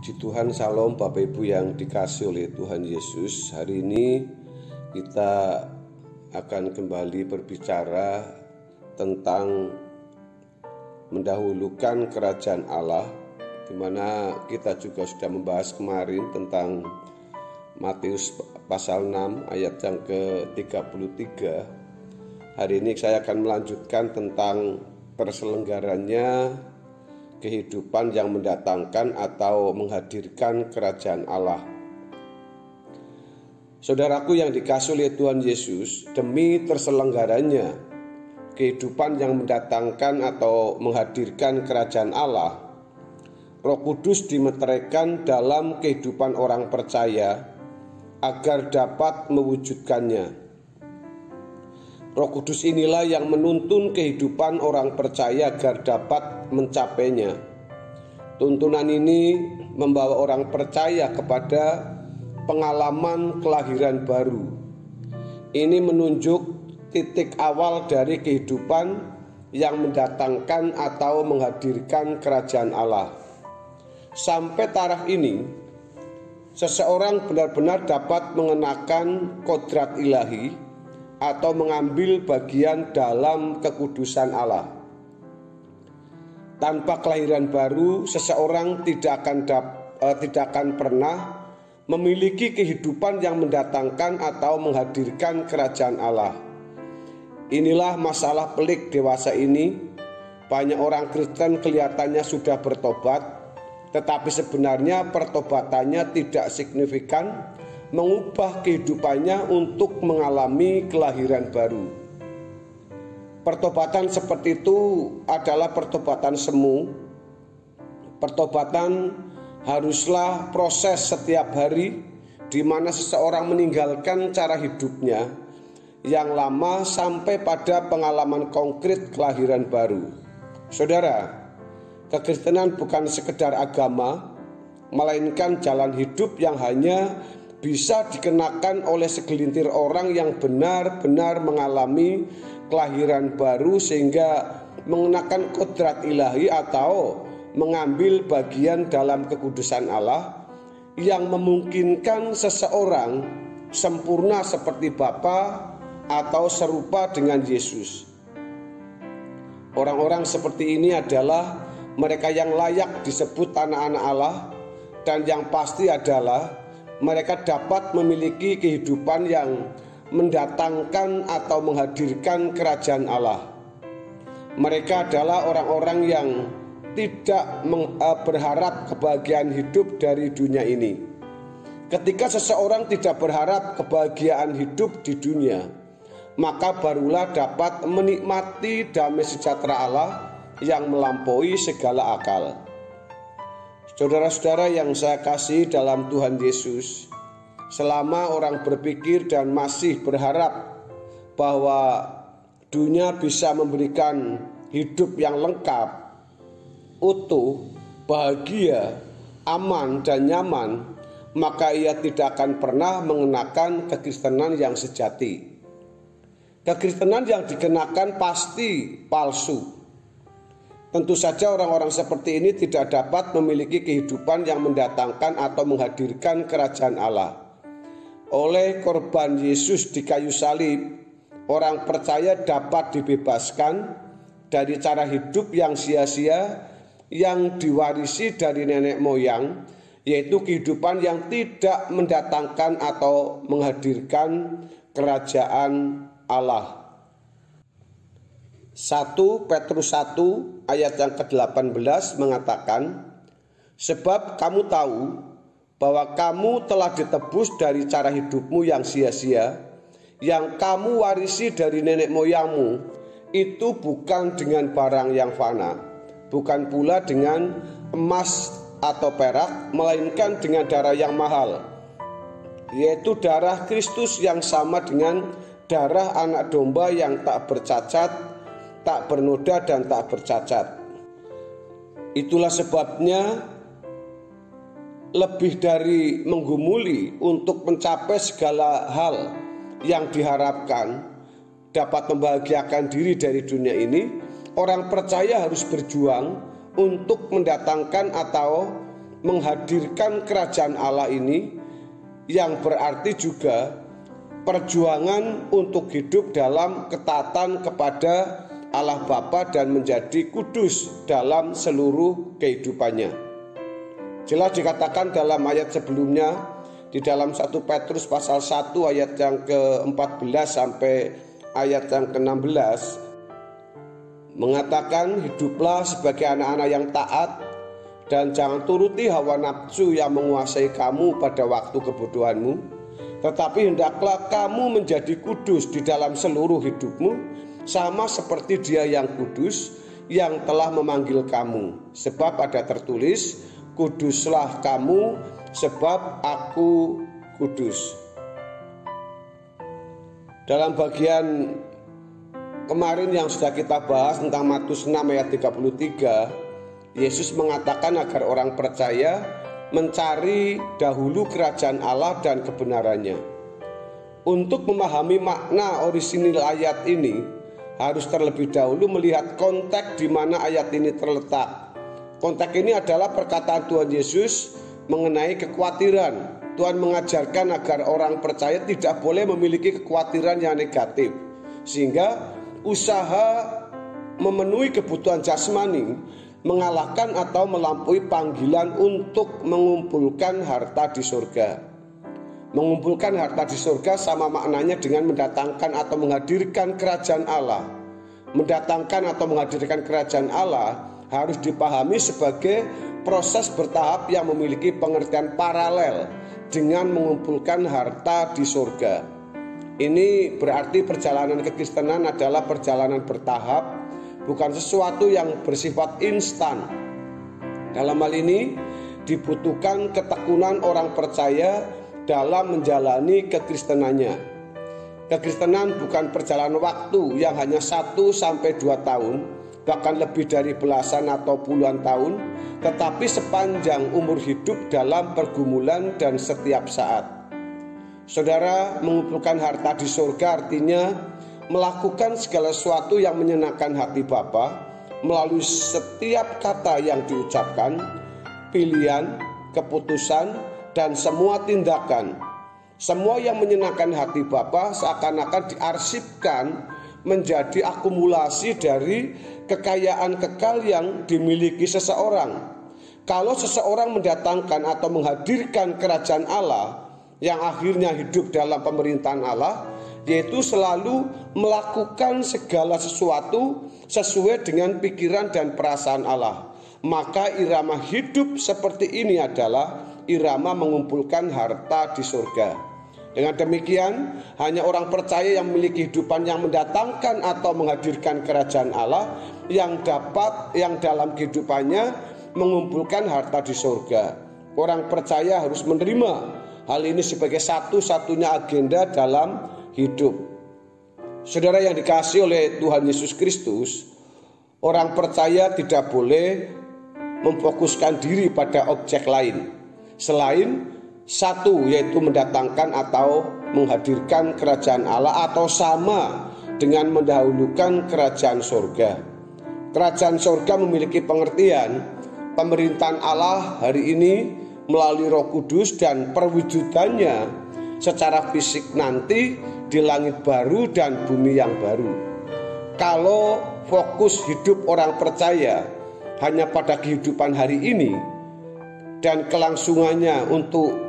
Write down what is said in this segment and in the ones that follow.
Puji Tuhan, salam Bapak Ibu yang dikasihi oleh Tuhan Yesus. Hari ini kita akan kembali berbicara tentang mendahulukan kerajaan Allah, di mana kita juga sudah membahas kemarin tentang Matius pasal 6 ayat yang ke-33. Hari ini saya akan melanjutkan tentang terselenggaranya kehidupan yang mendatangkan atau menghadirkan kerajaan Allah. Saudaraku yang dikasihi oleh Tuhan Yesus, demi terselenggaranya kehidupan yang mendatangkan atau menghadirkan kerajaan Allah, Roh Kudus dimeteraikan dalam kehidupan orang percaya agar dapat mewujudkannya. Roh Kudus inilah yang menuntun kehidupan orang percaya agar dapat mencapainya. Tuntunan ini membawa orang percaya kepada pengalaman kelahiran baru. Ini menunjuk titik awal dari kehidupan yang mendatangkan atau menghadirkan kerajaan Allah. Sampai taraf ini, seseorang benar-benar dapat mengenakan kodrat ilahi atau mengambil bagian dalam kekudusan Allah. Tanpa kelahiran baru, seseorang tidak akan pernah memiliki kehidupan yang mendatangkan atau menghadirkan kerajaan Allah. Inilah masalah pelik dewasa ini. Banyak orang Kristen kelihatannya sudah bertobat, tetapi sebenarnya pertobatannya tidak signifikan mengubah kehidupannya untuk mengalami kelahiran baru. Pertobatan seperti itu adalah pertobatan semu. Pertobatan haruslah proses setiap hari, di mana seseorang meninggalkan cara hidupnya yang lama sampai pada pengalaman konkret kelahiran baru. Saudara, kekristenan bukan sekedar agama, melainkan jalan hidup yang hanya bisa dikenakan oleh segelintir orang yang benar-benar mengalami kelahiran baru sehingga mengenakan kodrat ilahi atau mengambil bagian dalam kekudusan Allah yang memungkinkan seseorang sempurna seperti Bapa atau serupa dengan Yesus. Orang-orang seperti ini adalah mereka yang layak disebut anak-anak Allah, dan yang pasti adalah mereka dapat memiliki kehidupan yang mendatangkan atau menghadirkan kerajaan Allah. Mereka adalah orang-orang yang tidak berharap kebahagiaan hidup dari dunia ini. Ketika seseorang tidak berharap kebahagiaan hidup di dunia, maka barulah dapat menikmati damai sejahtera Allah yang melampaui segala akal. Saudara-saudara yang saya kasih dalam Tuhan Yesus, selama orang berpikir dan masih berharap bahwa dunia bisa memberikan hidup yang lengkap, utuh, bahagia, aman, dan nyaman, maka ia tidak akan pernah mengenakan kekristenan yang sejati. Kekristenan yang dikenakan pasti palsu. Tentu saja orang-orang seperti ini tidak dapat memiliki kehidupan yang mendatangkan atau menghadirkan kerajaan Allah. Oleh korban Yesus di kayu salib, orang percaya dapat dibebaskan dari cara hidup yang sia-sia yang diwarisi dari nenek moyang, yaitu kehidupan yang tidak mendatangkan atau menghadirkan kerajaan Allah. 1 Petrus 1 ayat yang ke-18 mengatakan, sebab kamu tahu bahwa kamu telah ditebus dari cara hidupmu yang sia-sia, yang kamu warisi dari nenek moyangmu, itu bukan dengan barang yang fana, bukan pula dengan emas atau perak, melainkan dengan darah yang mahal, yaitu darah Kristus yang sama dengan darah anak domba yang tak bercacat, tak bernoda, dan tak bercacat. Itulah sebabnya lebih dari menggumuli untuk mencapai segala hal yang diharapkan dapat membahagiakan diri dari dunia ini, orang percaya harus berjuang untuk mendatangkan atau menghadirkan kerajaan Allah ini, yang berarti juga perjuangan untuk hidup dalam ketaatan kepada Allah Bapa dan menjadi kudus dalam seluruh kehidupannya. Jelas dikatakan dalam ayat sebelumnya, di dalam 1 Petrus pasal 1 ayat yang ke-14 sampai ayat yang ke-16, mengatakan, hiduplah sebagai anak-anak yang taat dan jangan turuti hawa nafsu yang menguasai kamu pada waktu kebodohanmu, tetapi hendaklah kamu menjadi kudus di dalam seluruh hidupmu, sama seperti Dia yang kudus yang telah memanggil kamu. Sebab ada tertulis, kuduslah kamu sebab aku kudus. Dalam bagian kemarin yang sudah kita bahas tentang Matius 6 ayat 33, Yesus mengatakan agar orang percaya mencari dahulu kerajaan Allah dan kebenarannya. Untuk memahami makna orisinil ayat ini, harus terlebih dahulu melihat konteks di mana ayat ini terletak. Konteks ini adalah perkataan Tuhan Yesus mengenai kekhawatiran. Tuhan mengajarkan agar orang percaya tidak boleh memiliki kekhawatiran yang negatif, sehingga usaha memenuhi kebutuhan jasmani mengalahkan atau melampaui panggilan untuk mengumpulkan harta di surga. Mengumpulkan harta di surga sama maknanya dengan mendatangkan atau menghadirkan kerajaan Allah. Mendatangkan atau menghadirkan kerajaan Allah harus dipahami sebagai proses bertahap yang memiliki pengertian paralel dengan mengumpulkan harta di surga. Ini berarti perjalanan kekristenan adalah perjalanan bertahap, bukan sesuatu yang bersifat instan. Dalam hal ini dibutuhkan ketekunan orang percaya dalam menjalani kekristenannya. Kekristenan bukan perjalanan waktu yang hanya 1-2 tahun, bahkan lebih dari belasan atau puluhan tahun, tetapi sepanjang umur hidup dalam pergumulan dan setiap saat. Saudara, mengumpulkan harta di surga artinya melakukan segala sesuatu yang menyenangkan hati Bapa melalui setiap kata yang diucapkan, pilihan, keputusan, dan semua tindakan. Semua yang menyenangkan hati Bapa seakan-akan diarsipkan menjadi akumulasi dari kekayaan kekal yang dimiliki seseorang. Kalau seseorang mendatangkan atau menghadirkan kerajaan Allah yang akhirnya hidup dalam pemerintahan Allah, yaitu selalu melakukan segala sesuatu sesuai dengan pikiran dan perasaan Allah, maka irama hidup seperti ini adalah irama mengumpulkan harta di surga. Dengan demikian, hanya orang percaya yang memiliki kehidupan yang mendatangkan atau menghadirkan kerajaan Allah yang dalam kehidupannya mengumpulkan harta di surga. Orang percaya harus menerima hal ini sebagai satu-satunya agenda dalam hidup. Saudara yang dikasihi oleh Tuhan Yesus Kristus, orang percaya tidak boleh memfokuskan diri pada objek lain selain satu, yaitu mendatangkan atau menghadirkan kerajaan Allah, atau sama dengan mendahulukan kerajaan surga. Kerajaan surga memiliki pengertian pemerintahan Allah hari ini melalui Roh Kudus dan perwujudannya secara fisik nanti di langit baru dan bumi yang baru. Kalau fokus hidup orang percaya hanya pada kehidupan hari ini dan kelangsungannya untuk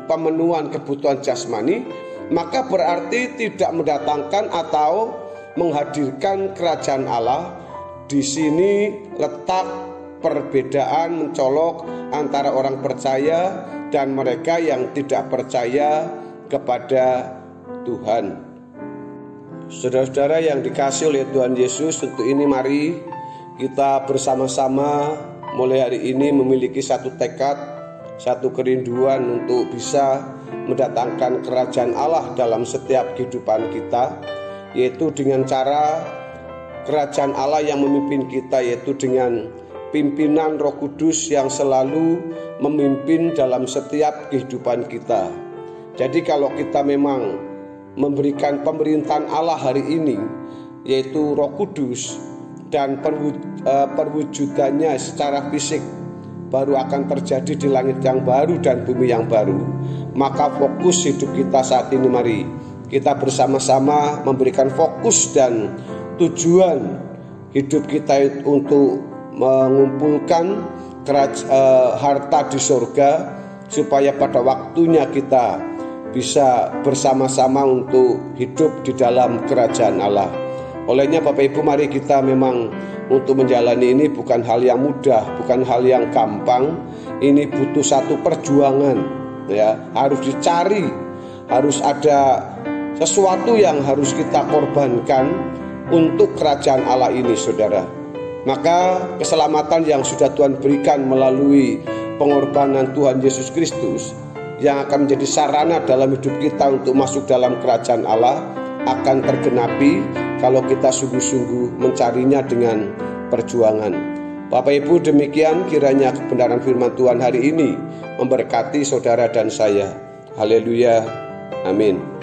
pemenuhan kebutuhan jasmani, maka berarti tidak mendatangkan atau menghadirkan kerajaan Allah. Di sini letak perbedaan mencolok antara orang percaya dan mereka yang tidak percaya kepada Tuhan. Saudara-saudara yang dikasihi oleh Tuhan Yesus, untuk ini mari kita bersama-sama mulai hari ini memiliki satu tekad, satu kerinduan untuk bisa mendatangkan kerajaan Allah dalam setiap kehidupan kita, yaitu dengan cara kerajaan Allah yang memimpin kita, yaitu dengan pimpinan Roh Kudus yang selalu memimpin dalam setiap kehidupan kita. Jadi kalau kita memang memberikan pemerintahan Allah hari ini, yaitu Roh Kudus dan perwujudannya secara fisik baru akan terjadi di langit yang baru dan bumi yang baru. Maka fokus hidup kita saat ini, mari kita bersama-sama memberikan fokus dan tujuan hidup kita untuk mengumpulkan harta di surga, supaya pada waktunya kita bisa bersama-sama untuk hidup di dalam kerajaan Allah. Olehnya Bapak Ibu, mari kita memang untuk menjalani ini bukan hal yang mudah, bukan hal yang gampang. Ini butuh satu perjuangan, ya, harus dicari, harus ada sesuatu yang harus kita korbankan untuk kerajaan Allah ini, saudara. Maka keselamatan yang sudah Tuhan berikan melalui pengorbanan Tuhan Yesus Kristus yang akan menjadi sarana dalam hidup kita untuk masuk dalam kerajaan Allah akan tergenapi kalau kita sungguh-sungguh mencarinya dengan perjuangan. Bapak Ibu, demikian kiranya kebenaran firman Tuhan hari ini memberkati saudara dan saya. Haleluya. Amin.